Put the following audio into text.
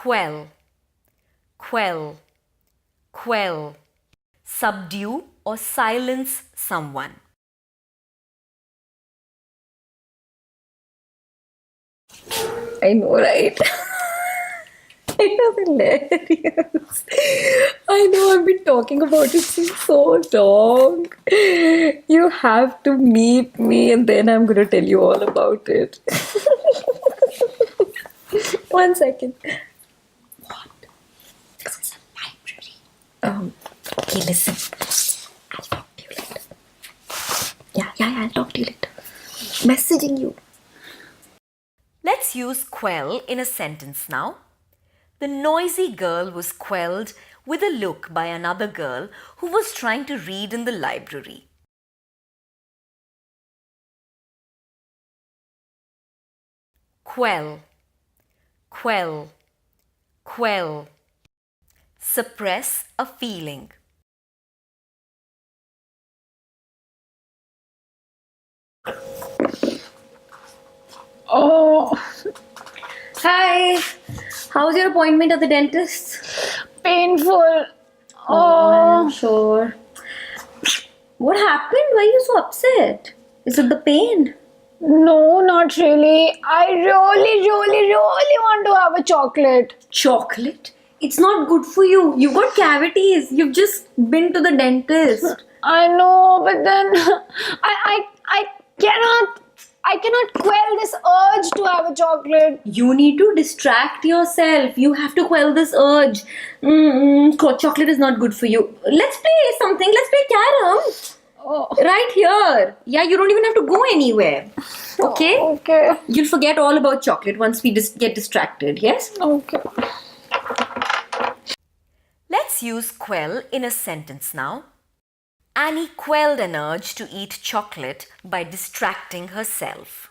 quell, quell, quell. Subdue or silence someone. I know, right? It was hilarious. I know I've been talking about it since so long. You have to meet me and then I'm going to tell you all about it. 1 second. What? This is a library. Okay, listen. I'll talk to you later. Yeah, I'll talk to you later. Messaging you. Let's use quell in a sentence now. The noisy girl was quelled with a look by another girl who was trying to read in the library. Quell, quell, quell. Suppress a feeling. Oh, hi. How's your appointment at the dentist? Painful. I'm sure. What happened? Why are you so upset? Is it the pain? No, not really. I really want to have a chocolate. Chocolate? It's not good for you. You've got cavities. You've just been to the dentist. I know, but then I cannot quell this urge to have a chocolate. You need to distract yourself. You have to quell this urge. Chocolate is not good for you. Let's play something. Let's play carom. Oh. Right here. Yeah, you don't even have to go anywhere. Okay? Okay. You'll forget all about chocolate once we get distracted. Yes? Okay. Let's use quell in a sentence now. Annie quelled an urge to eat chocolate by distracting herself.